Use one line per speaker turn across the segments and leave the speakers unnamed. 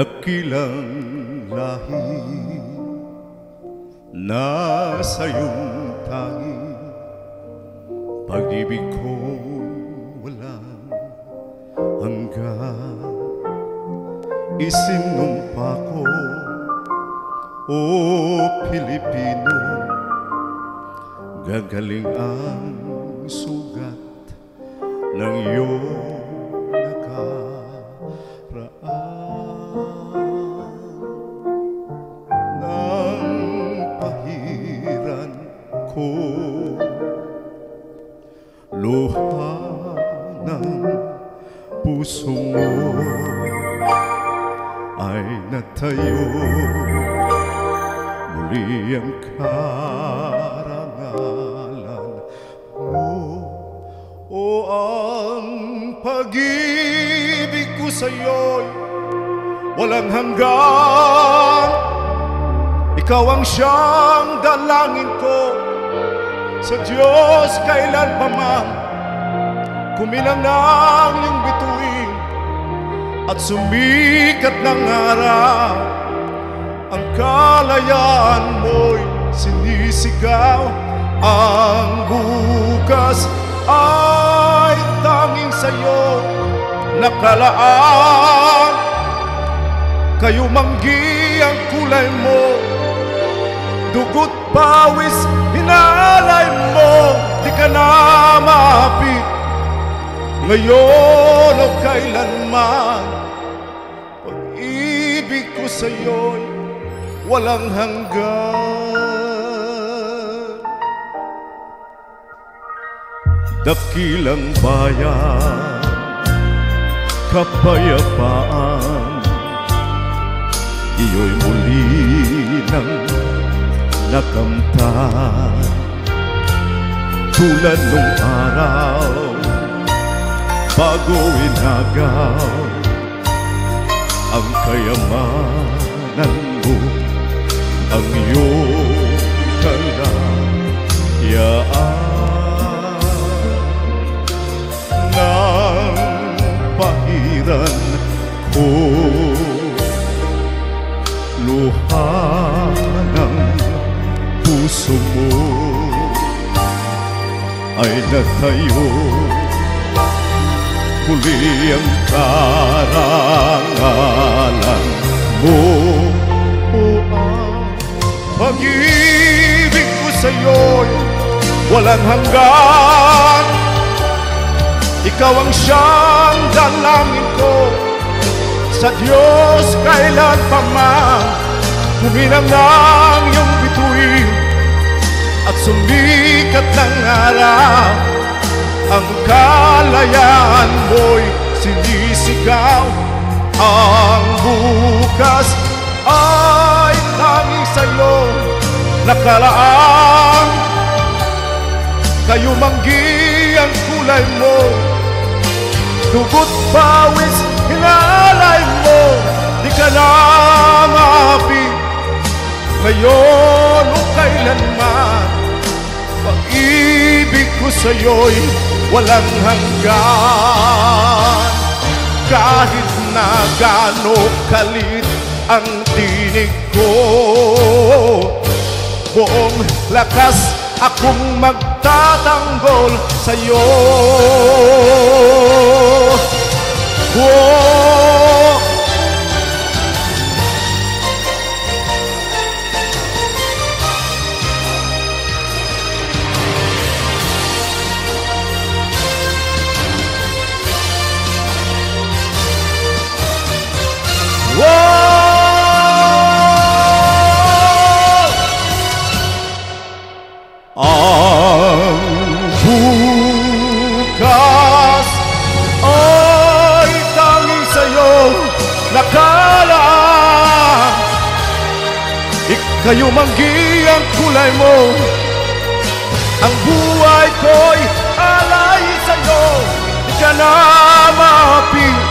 Dakilang lahi na sa'yong tangi, pag-ibig ko walang hanggan. Isinumpa ko, o Pilipino, gagaling ang sugat ng iyong luha ng puso mo ay natayo, muli ang karangalan mo. O ang pag-ibig ko sa'yo'y walang hanggan. Ikaw ang siyang dalangin ko sa Diyos kailan pa man. Kumilang ng iyong bituin at sumikat ng araw, ang kalayaan mo'y sinisigaw. Ang bukas ay tanging sa'yo nakalaan. Kayo manggi ang kulay mo, dugot pawis hinalay mo, di ka na maapit ngayon o kailanman. Pag-ibig ko sa'yo'y walang hanggan. Dakilang bayan, kapayapaan, iyo'y muli nang nakamtan. Tulad nung araw bago inagaw, ang kayamanan mo, ang iyong kalayaan. Nang pahiran ko luha ng puso mo ay natayo, muli ang karangalan mo. O ang pag-ibig ko sa'yo'y walang hanggan. Ikaw ang siyang dalangin ko sa Diyos kailan pa man. Kumilang ng iyong bituin at sumikat ng araw, ang kalayaan mo'y sinisigaw. Ang bukas ay tanging sa'yo nakalaan. Kayo manggi ang kulay mo, dugot pawis hinalay mo, di ka na maapit ngayon o kailanman. Pag-ibig ko sa'yo'y walang hanggan. Kahit na gaano kalit ang tinig ko, buong lakas akong magtatanggol sa'yo. Oh, ang bukas ay tanging sa'yo nakalaan. Ikayo manggi ang kulay mo, ang buhay ko'y alay sa'yo, di ka na maapit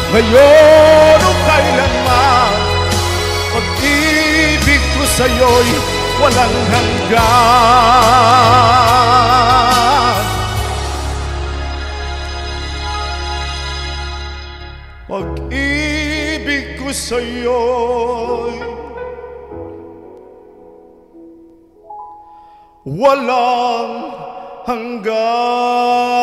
ngayon o kailanman. Pag-ibig ko sa'yo'y walang hanggan. Pag-ibig ko walang hanggan.